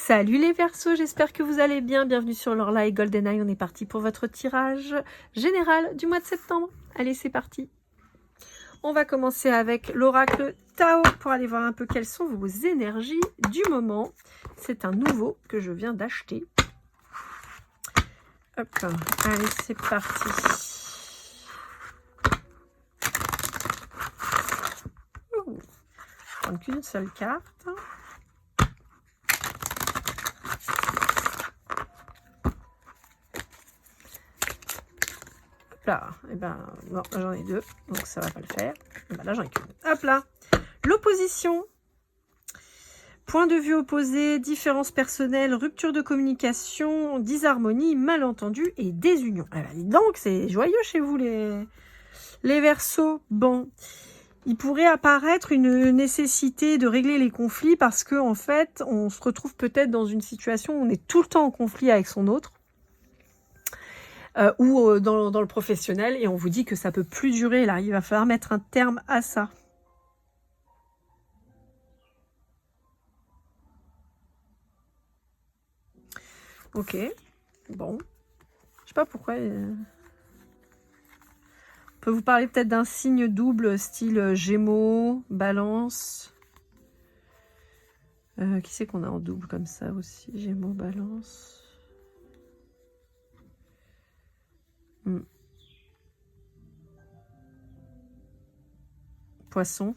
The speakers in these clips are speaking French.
Salut les Verseaux, j'espère que vous allez bien. Bienvenue sur Lorelai GoldenEye. On est parti pour votre tirage général du mois de septembre. Allez, c'est parti. On va commencer avec l'oracle Tao pour aller voir un peu quelles sont vos énergies du moment. C'est un nouveau que je viens d'acheter. Hop, allez, c'est parti. Je vais prendre qu'une seule carte. Là, et ben non, j'en ai deux, donc ça va pas le faire. Et ben là, j'en ai qu'une. Hop là, l'opposition. Point de vue opposé, différences personnelles, rupture de communication, disharmonie, malentendu et désunion. Eh ben, dis donc, c'est joyeux chez vous les Verseaux. Bon, il pourrait apparaître une nécessité de régler les conflits parce que en fait, on se retrouve peut-être dans une situation où on est tout le temps en conflit avec son autre. Ou dans le professionnel, et on vous dit que ça peut plus durer là, il va falloir mettre un terme à ça. Ok, bon, je sais pas pourquoi. On peut vous parler peut-être d'un signe double, style Gémeaux, Balance. Qui c'est qu'on a en double comme ça aussi? Gémeaux, Balance. Poisson.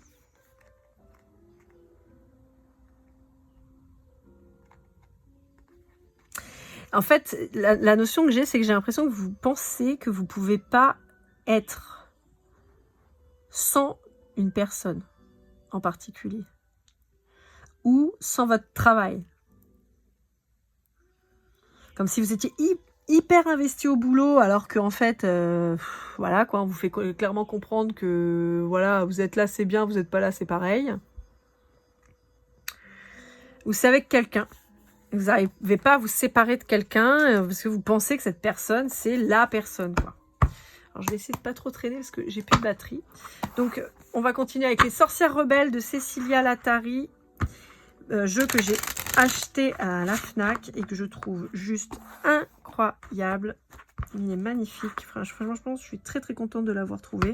En fait, la notion que j'ai, c'est que j'ai l'impression que vous pensez que vous ne pouvez pas être sans une personne en particulier. Ou sans votre travail. Comme si vous étiez hyper investi au boulot, alors qu'en fait, voilà, quoi, on vous fait clairement comprendre que voilà, vous êtes là, c'est bien, vous n'êtes pas là, c'est pareil. Vous savez que quelqu'un, vous n'arrivez pas à vous séparer de quelqu'un parce que vous pensez que cette personne, c'est la personne, quoi. Alors, je vais essayer de pas trop traîner parce que j'ai plus de batterie. Donc, on va continuer avec Les Sorcières Rebelles de Cécilia Latari. Jeu que j'ai acheté à la Fnac et que je trouve juste incroyable. Il est magnifique. Franchement, je suis très très contente de l'avoir trouvé.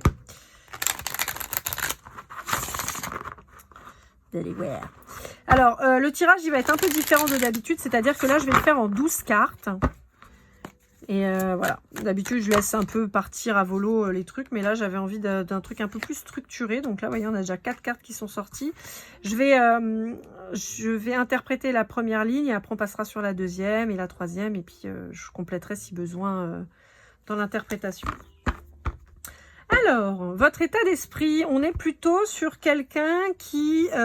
Delaware. Alors, le tirage, il va être un peu différent de d'habitude. C'est-à-dire que là, je vais le faire en 12 cartes. Et voilà. D'habitude, je laisse un peu partir à volo les trucs. Mais là, j'avais envie d'un truc un peu plus structuré. Donc là, vous voyez, on a déjà 4 cartes qui sont sorties. Je vais interpréter la première ligne. Et après, on passera sur la deuxième et la troisième. Et puis, je compléterai si besoin dans l'interprétation. Alors, votre état d'esprit, on est plutôt sur quelqu'un qui a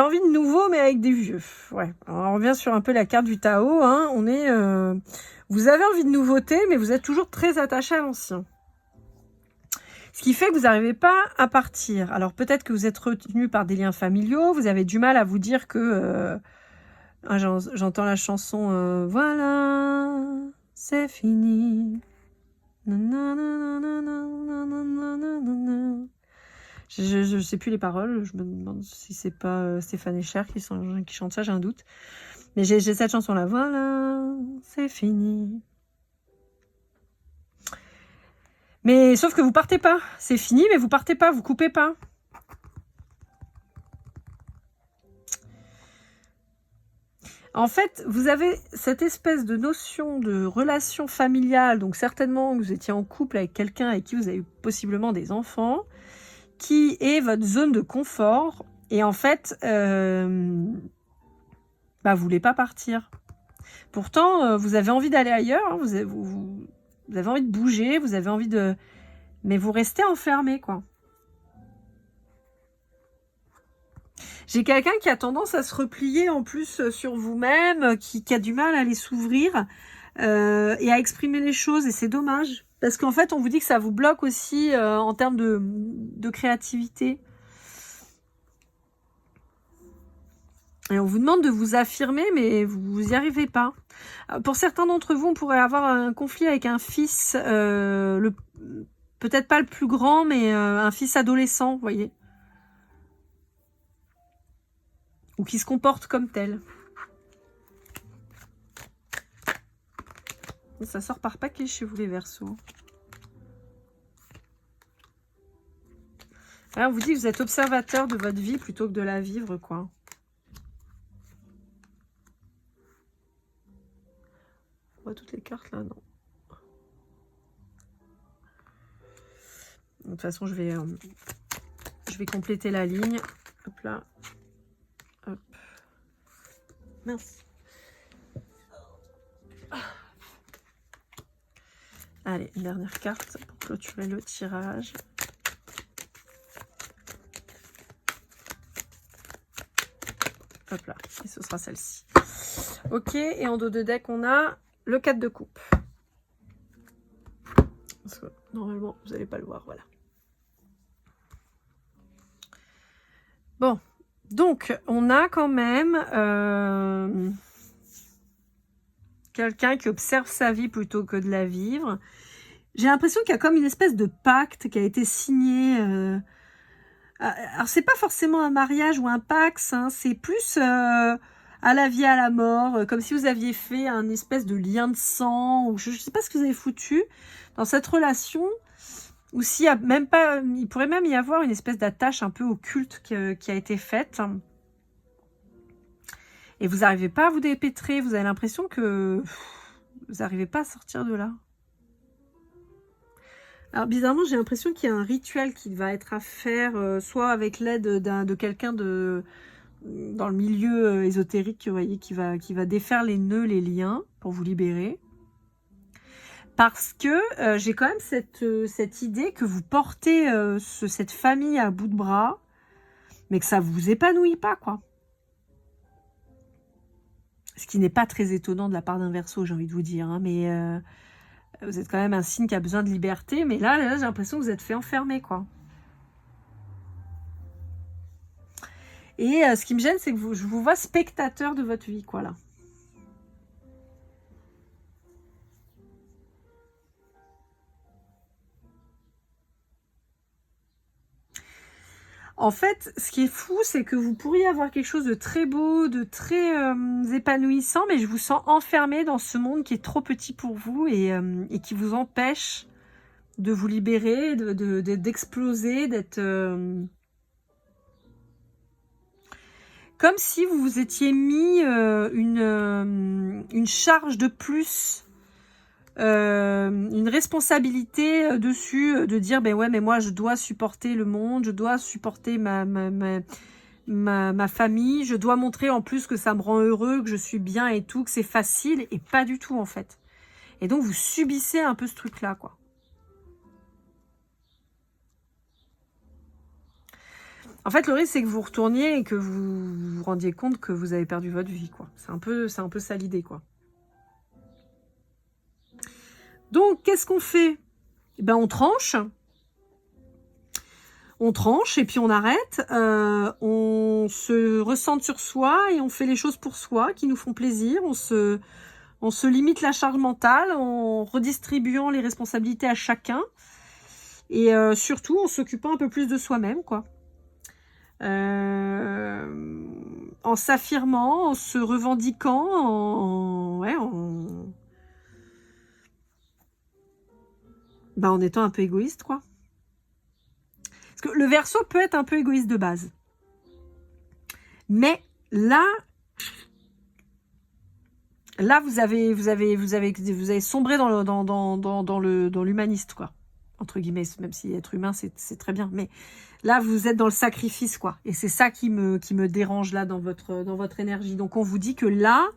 envie de nouveau, mais avec des vieux. Ouais. Alors, on revient sur un peu la carte du Tao. Hein. On est, vous avez envie de nouveauté, mais vous êtes toujours très attaché à l'ancien. Ce qui fait que vous n'arrivez pas à partir. Alors, peut-être que vous êtes retenu par des liens familiaux. Vous avez du mal à vous dire que... j'entends la chanson voilà, c'est fini. Je sais plus les paroles. Je me demande si c'est pas Stéphane Echer qui chante ça, j'ai un doute. Mais j'ai cette chanson-là. Voilà, c'est fini. Mais sauf que vous partez pas. C'est fini, mais vous partez pas, vous coupez pas. En fait, vous avez cette espèce de notion de relation familiale, donc certainement vous étiez en couple avec quelqu'un avec qui vous avez eu possiblement des enfants, qui est votre zone de confort, et en fait, vous voulez pas partir. Pourtant, vous avez envie d'aller ailleurs, hein, vous avez envie de bouger, vous avez envie de... Mais vous restez enfermé, quoi. J'ai quelqu'un qui a tendance à se replier en plus sur vous-même, qui a du mal à aller s'ouvrir et à exprimer les choses, et c'est dommage. Parce qu'en fait, on vous dit que ça vous bloque aussi en termes de créativité. Et on vous demande de vous affirmer, mais vous n'y arrivez pas. Pour certains d'entre vous, on pourrait avoir un conflit avec un fils, peut-être pas le plus grand, mais un fils adolescent, vous voyez. ou qui se comportent comme tels. Ça sort par paquet chez vous les Verseaux. Alors, on vous dit que vous êtes observateur de votre vie plutôt que de la vivre, quoi. On voit toutes les cartes là, non. De toute façon, je vais compléter la ligne. Hop là. Hop. Mince. Allez, une dernière carte pour clôturer le tirage. Hop là, et ce sera celle-ci. Ok, et en dos de deck, on a le 4 de coupe. Parce que normalement, vous n'allez pas le voir, voilà. Bon, donc, on a quand même quelqu'un qui observe sa vie plutôt que de la vivre. J'ai l'impression qu'il y a comme une espèce de pacte qui a été signé. Alors, c'est pas forcément un mariage ou un pax, hein, c'est plus à la vie, à la mort, comme si vous aviez fait un espèce de lien de sang, ou je sais pas ce que vous avez foutu dans cette relation, ou s'il y a même pas, il pourrait même y avoir une espèce d'attache un peu occulte qui a été faite. Et vous n'arrivez pas à vous dépêtrer, vous avez l'impression que vous n'arrivez pas à sortir de là. Alors bizarrement, j'ai l'impression qu'il y a un rituel qui va être à faire, soit avec l'aide de quelqu'un dans le milieu ésotérique, vous voyez, qui va défaire les nœuds, les liens, pour vous libérer. Parce que j'ai quand même cette idée que vous portez cette famille à bout de bras, mais que ça vous épanouit pas, quoi. Ce qui n'est pas très étonnant de la part d'un Verseau, j'ai envie de vous dire, hein, mais vous êtes quand même un signe qui a besoin de liberté, mais là j'ai l'impression que vous êtes fait enfermer, quoi. Et ce qui me gêne, c'est que je vous vois spectateur de votre vie, quoi, là. En fait, ce qui est fou, c'est que vous pourriez avoir quelque chose de très beau, de très épanouissant, mais je vous sens enfermé dans ce monde qui est trop petit pour vous et qui vous empêche de vous libérer, d'exploser, d'être... comme si vous vous étiez mis une charge de plus, une responsabilité dessus, de dire ben ouais, mais moi je dois supporter le monde, je dois supporter ma famille, je dois montrer en plus que ça me rend heureux, que je suis bien et tout, que c'est facile, et pas du tout en fait. Et donc vous subissez un peu ce truc là, quoi. En fait, le risque, c'est que vous retourniez et que vous vous rendiez compte que vous avez perdu votre vie, quoi. C'est un peu ça l'idée, quoi. Donc, qu'est-ce qu'on fait? Ben, on tranche. On tranche et puis on arrête. On se recentre sur soi et on fait les choses pour soi qui nous font plaisir. On se limite la charge mentale en redistribuant les responsabilités à chacun. Et surtout, en s'occupant un peu plus de soi-même, quoi. En s'affirmant, en se revendiquant, en étant un peu égoïste, quoi. Parce que le Verseau peut être un peu égoïste de base. Mais là vous avez sombré dans l'humaniste, quoi. Entre guillemets, même si être humain, c'est très bien. Mais là, vous êtes dans le sacrifice, quoi. Et c'est ça qui me dérange, là, dans votre énergie. Donc, on vous dit que là,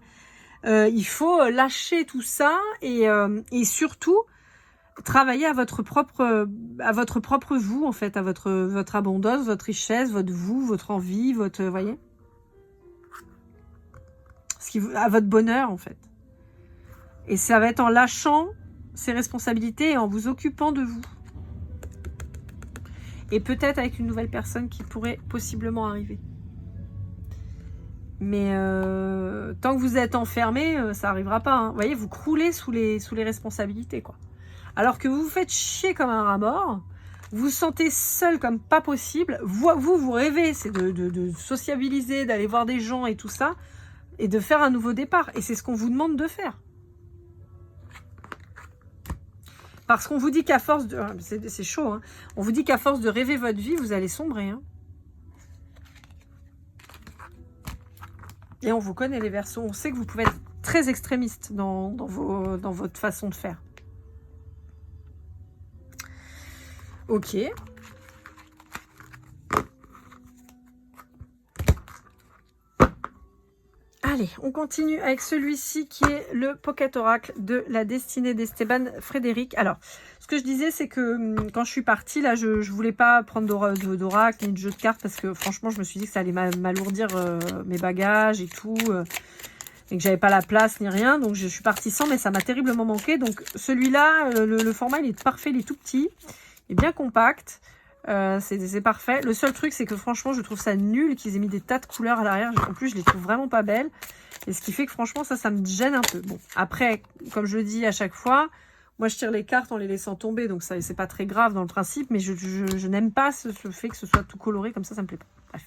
il faut lâcher tout ça et surtout travailler à votre propre vous, en fait, à votre abondance, votre richesse, votre vous, votre envie, votre... voyez, à votre bonheur, en fait. Et ça va être en lâchant ses responsabilités et en vous occupant de vous. Et peut-être avec une nouvelle personne qui pourrait possiblement arriver. Mais tant que vous êtes enfermé, ça n'arrivera pas. Hein. Vous voyez, vous croulez sous les responsabilités, quoi. Alors que vous vous faites chier comme un rat mort, vous sentez seul comme pas possible. Vous rêvez, c'est de sociabiliser, d'aller voir des gens et tout ça, et de faire un nouveau départ. Et c'est ce qu'on vous demande de faire. Parce qu'on vous dit qu'à force de... C'est chaud, hein. On vous dit qu'à force de rêver votre vie, vous allez sombrer. Hein. Et on vous connaît les Verseaux. On sait que vous pouvez être très extrémiste dans votre façon de faire. Ok. Allez, on continue avec celui-ci qui est le Pocket Oracle de la destinée d'Esteban Frédéric. Alors, ce que je disais, c'est que quand je suis partie, là, je voulais pas prendre d'oracle ni de jeu de cartes parce que franchement, je me suis dit que ça allait m'alourdir mes bagages et tout, et que j'avais pas la place ni rien. Donc, je suis partie sans, mais ça m'a terriblement manqué. Donc, celui-là, le format, il est parfait, il est tout petit, il est bien compact. C'est parfait. Le seul truc, c'est que franchement, je trouve ça nul qu'ils aient mis des tas de couleurs à l'arrière. En plus, je les trouve vraiment pas belles. Et ce qui fait que franchement, ça me gêne un peu. Bon, après, comme je le dis à chaque fois, moi, je tire les cartes en les laissant tomber. Donc, ça, c'est pas très grave dans le principe. Mais je n'aime pas ce fait que ce soit tout coloré comme ça me plaît pas. Bref.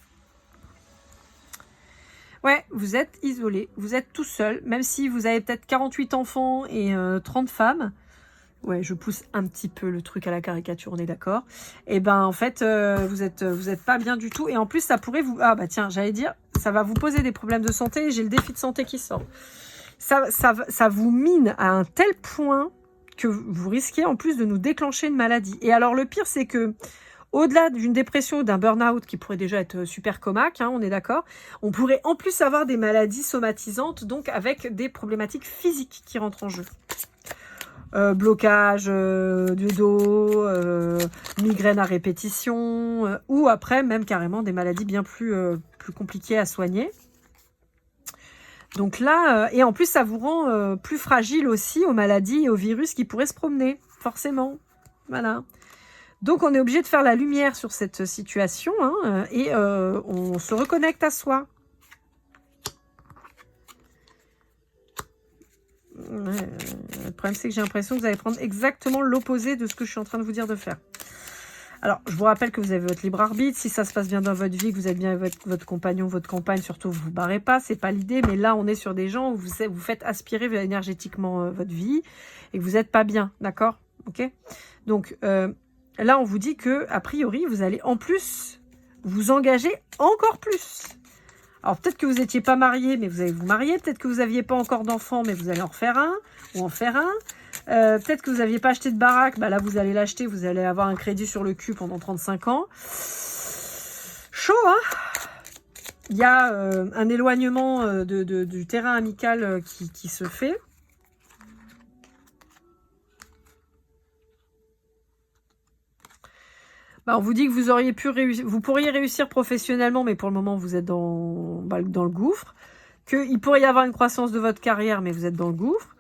Ouais, vous êtes isolé. Vous êtes tout seul. Même si vous avez peut-être 48 enfants et 30 femmes. Ouais, je pousse un petit peu le truc à la caricature, on est d'accord. Et ben en fait, vous êtes pas bien du tout. Et en plus, ça pourrait vous... Ah bah tiens, j'allais dire, ça va vous poser des problèmes de santé. J'ai le défi de santé qui sort. Ça vous mine à un tel point que vous risquez en plus de nous déclencher une maladie. Et alors le pire, c'est que au-delà d'une dépression ou d'un burn-out qui pourrait déjà être super comaque, hein, on est d'accord, on pourrait en plus avoir des maladies somatisantes, donc avec des problématiques physiques qui rentrent en jeu. Blocage du dos, migraine à répétition, ou après même carrément des maladies bien plus compliquées à soigner. Donc là, et en plus ça vous rend plus fragile aussi aux maladies et aux virus qui pourraient se promener, forcément. Voilà. Donc on est obligé de faire la lumière sur cette situation, hein, et on se reconnecte à soi. Ouais, le problème, c'est que j'ai l'impression que vous allez prendre exactement l'opposé de ce que je suis en train de vous dire de faire. Alors, je vous rappelle que vous avez votre libre arbitre. Si ça se passe bien dans votre vie, que vous êtes bien avec votre compagnon, votre compagne, surtout, vous ne vous barrez pas. C'est pas l'idée. Mais là, on est sur des gens où vous faites aspirer énergétiquement votre vie et que vous n'êtes pas bien. D'accord? Ok? Donc, là, on vous dit que, a priori, vous allez en plus vous engager encore plus. Alors, peut-être que vous n'étiez pas marié, mais vous allez vous marier. Peut-être que vous n'aviez pas encore d'enfant, mais vous allez en refaire un ou en faire un. Peut-être que vous n'aviez pas acheté de baraque. Bah là, vous allez l'acheter. Vous allez avoir un crédit sur le cul pendant 35 ans. Chaud, hein? Il y a un éloignement du terrain amical qui se fait. Bah, on vous dit que vous pourriez réussir professionnellement, mais pour le moment, vous êtes dans le gouffre. Qu'il pourrait y avoir une croissance de votre carrière, mais vous êtes dans le gouffre.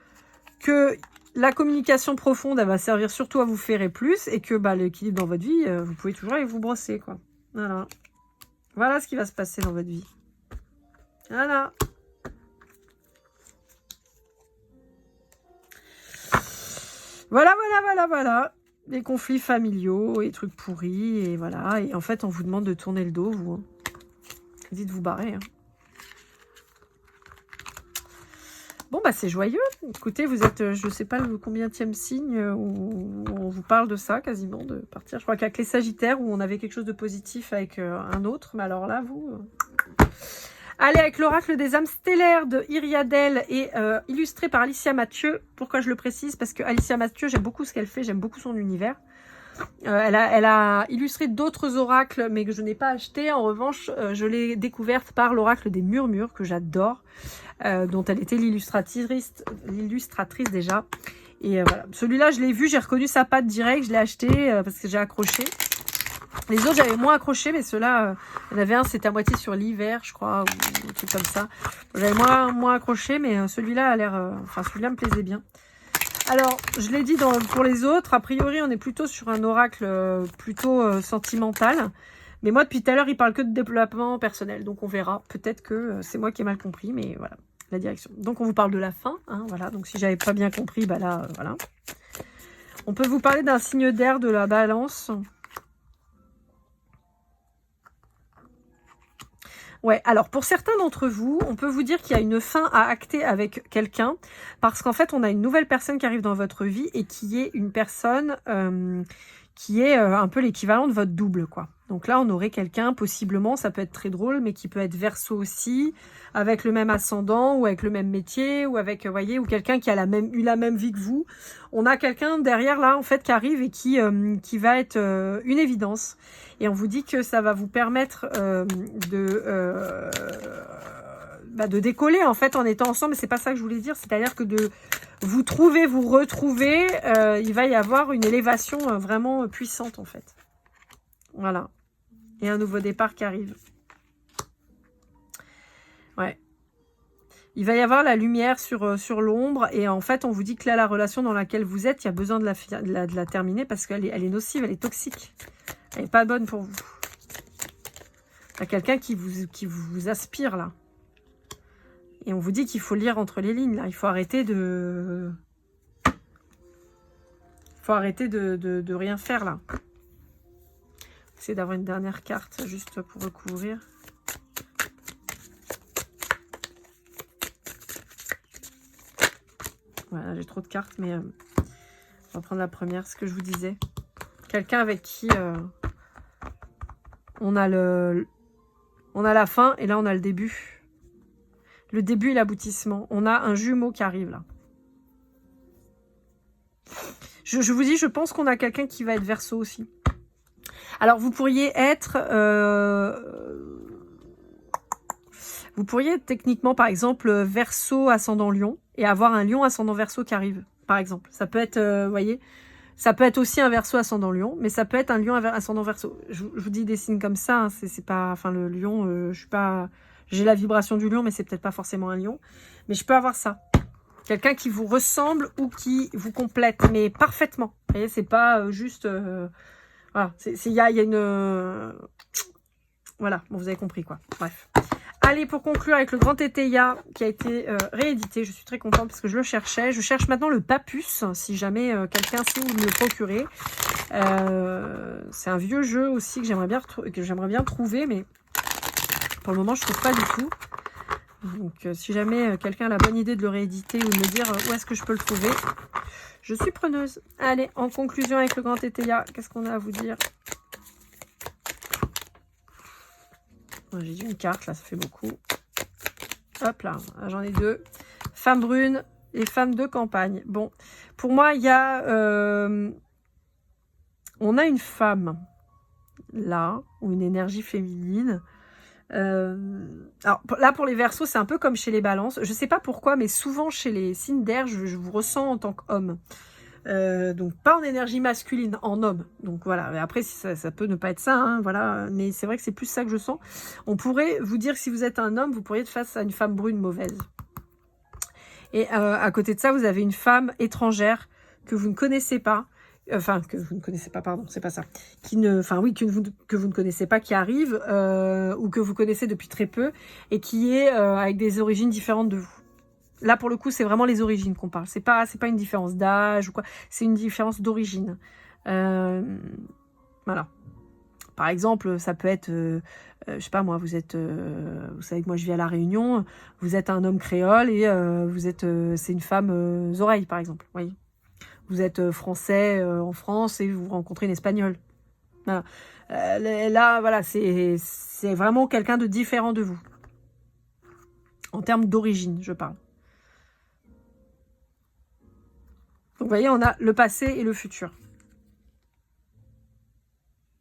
Que la communication profonde, elle va servir surtout à vous ferrer plus. Et que l'équilibre dans votre vie, vous pouvez toujours aller vous brosser, quoi. Voilà. Voilà ce qui va se passer dans votre vie. Voilà. Voilà. Les conflits familiaux, les trucs pourris, et voilà. Et en fait, on vous demande de tourner le dos, vous. Hein. Dites vous barrer. Hein. Bon, bah c'est joyeux. Écoutez, vous êtes, je sais pas le combienième signe où on vous parle de ça, quasiment, de partir. Je crois qu'avec les Sagittaires, où on avait quelque chose de positif avec un autre. Mais alors là, vous... Allez, avec l'oracle des âmes stellaires de Iriadel et illustré par Alicia Mathieu. Pourquoi je le précise? Parce que Alicia Mathieu, j'aime beaucoup ce qu'elle fait, j'aime beaucoup son univers. Elle a illustré d'autres oracles, mais que je n'ai pas acheté. En revanche, je l'ai découverte par l'oracle des murmures, que j'adore, dont elle était l'illustratrice déjà. Et voilà, celui-là, je l'ai vu, j'ai reconnu sa patte direct, je l'ai acheté parce que j'ai accroché. Les autres, j'avais moins accroché, mais ceux-là, il y en avait un, c'était à moitié sur l'hiver, je crois, ou un truc comme ça. J'avais moins accroché, mais celui-là a l'air... enfin, celui-là me plaisait bien. Alors, je l'ai dit pour les autres, a priori, on est plutôt sur un oracle plutôt sentimental. Mais moi, depuis tout à l'heure, il parle que de développement personnel. Donc, on verra. Peut-être que c'est moi qui ai mal compris, mais voilà, la direction. Donc, on vous parle de la fin. Hein, voilà. Donc, si j'avais pas bien compris, bah là, voilà. On peut vous parler d'un signe d'air de la balance. Ouais, alors pour certains d'entre vous, on peut vous dire qu'il y a une fin à acter avec quelqu'un parce qu'en fait, on a une nouvelle personne qui arrive dans votre vie et qui est une personne qui est un peu l'équivalent de votre double, quoi. Donc là, on aurait quelqu'un, possiblement, ça peut être très drôle, mais qui peut être Verseau aussi, avec le même ascendant ou avec le même métier ou avec, voyez, ou quelqu'un qui a eu la même vie que vous. On a quelqu'un derrière là, en fait, qui arrive et qui va être une évidence. Et on vous dit que ça va vous permettre de décoller en fait en étant ensemble. Mais c'est pas ça que je voulais dire. C'est-à-dire que de vous trouver, vous retrouver, il va y avoir une élévation vraiment puissante en fait. Voilà. Et un nouveau départ qui arrive. Ouais. Il va y avoir la lumière sur l'ombre. Et en fait, on vous dit que là, la relation dans laquelle vous êtes, il y a besoin de la terminer parce qu'elle est nocive, elle est toxique. Elle n'est pas bonne pour vous. Il y a quelqu'un qui vous aspire, là. Et on vous dit qu'il faut lire entre les lignes, là. Il faut arrêter de... de rien faire, là. Essayer d'avoir une dernière carte, juste pour recouvrir. Voilà, j'ai trop de cartes, mais... on va prendre la première, ce que je vous disais. Quelqu'un avec qui... on a la fin et là on a le début. Le début et l'aboutissement. On a un jumeau qui arrive là. Je vous dis, je pense qu'on a quelqu'un qui va être Verseau aussi. Alors vous pourriez être... vous pourriez être techniquement par exemple Verseau ascendant Lion et avoir un Lion ascendant Verseau qui arrive. Par exemple. Ça peut être, vous voyez... Ça peut être aussi un Verseau ascendant Lion, mais ça peut être un Lion ascendant Verseau. Je vous dis des signes comme ça, hein, c'est pas, enfin le Lion, je suis pas, j'ai la vibration du Lion, mais c'est peut-être pas forcément un Lion. Mais je peux avoir ça, quelqu'un qui vous ressemble ou qui vous complète, mais parfaitement. Vous voyez, c'est pas juste, voilà, il y a une, voilà, bon, vous avez compris quoi. Bref. Allez, pour conclure avec le Grand Teteia qui a été réédité, je suis très contente parce que je le cherchais. Je cherche maintenant le Papus, si jamais quelqu'un sait où me le procurer. C'est un vieux jeu aussi que j'aimerais bien trouver, mais pour le moment, je ne trouve pas du tout. Donc, si jamais quelqu'un a la bonne idée de le rééditer ou de me dire où est-ce que je peux le trouver, je suis preneuse. Allez, en conclusion avec le Grand Teteia, qu'est-ce qu'on a à vous dire ? J'ai dit une carte, là, ça fait beaucoup. Hop là, j'en ai deux. Femme brune et femme de campagne. Bon, pour moi, il y a... on a une femme, là, ou une énergie féminine. Alors, là, pour les Verseaux, c'est un peu comme chez les Balances. Je ne sais pas pourquoi, mais souvent, chez les signes d'air, je vous ressens en tant qu'homme. Donc pas en énergie masculine, en homme. Donc voilà, mais après ça peut ne pas être ça, hein, voilà. Mais c'est vrai que c'est plus ça que je sens. On pourrait vous dire que si vous êtes un homme, vous pourriez être face à une femme brune mauvaise. Et à côté de ça, vous avez une femme étrangère que vous ne connaissez pas. Enfin, que vous ne connaissez pas, pardon, c'est pas ça. Enfin oui, que vous ne connaissez pas, qui arrive, ou que vous connaissez depuis très peu, et qui est avec des origines différentes de vous. Là, pour le coup, c'est vraiment les origines qu'on parle. C'est pas une différence d'âge ou quoi. C'est une différence d'origine. Voilà. Par exemple, ça peut être, je sais pas moi, vous savez que moi je vis à La Réunion, vous êtes un homme créole et c'est une femme oreille, par exemple. Oui. Vous êtes français en France et vous rencontrez une espagnole. Voilà. Là, voilà, c'est vraiment quelqu'un de différent de vous. En termes d'origine, je parle. Donc, vous voyez, on a le passé et le futur.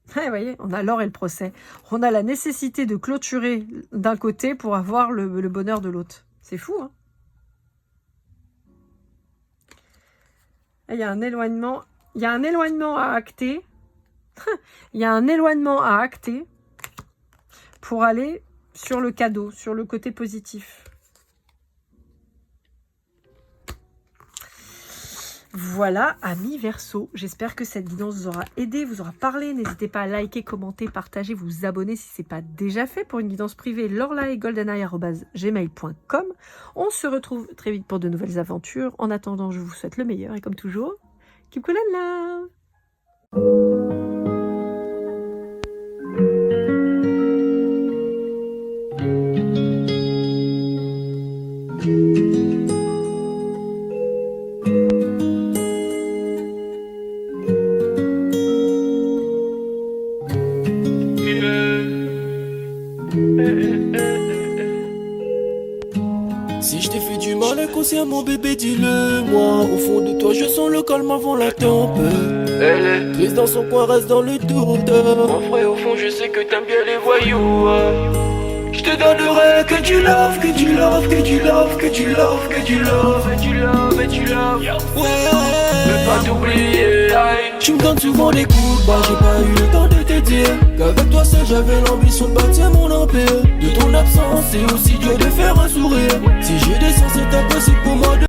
Vous voyez, on a l'or et le procès. On a la nécessité de clôturer d'un côté pour avoir le bonheur de l'autre. C'est fou, hein? Il y a un éloignement. Il y a un éloignement à acter. Il y a un éloignement à acter pour aller sur le cadeau, sur le côté positif. Voilà, amis Verseau, j'espère que cette guidance vous aura aidé, vous aura parlé. N'hésitez pas à liker, commenter, partager, vous abonner si ce n'est pas déjà fait. Pour une guidance privée, lorlaegoldeneye@gmail.com. On se retrouve très vite pour de nouvelles aventures. En attendant, je vous souhaite le meilleur et comme toujours, keep cool and love. Si je t'ai fait du mal inconsciemment bébé dis-le moi. Au fond de toi je sens le calme avant la tempête. Elle est triste dans son coin, reste dans le doute. En vrai au fond je sais que t'aimes bien les voyous. Je te donnerai que du love, que du love, que du love, que du love, que du love, et du love, et du love. Ouais, veux pas t'oublier. Tu me donnes souvent des coups de barre, j'ai pas eu le temps de te dire qu'avec toi seul j'avais l'ambition de bâtir mon empire. De ton absence c'est aussi dur de faire un sourire. Si j'ai des sens c'est impossible pour moi de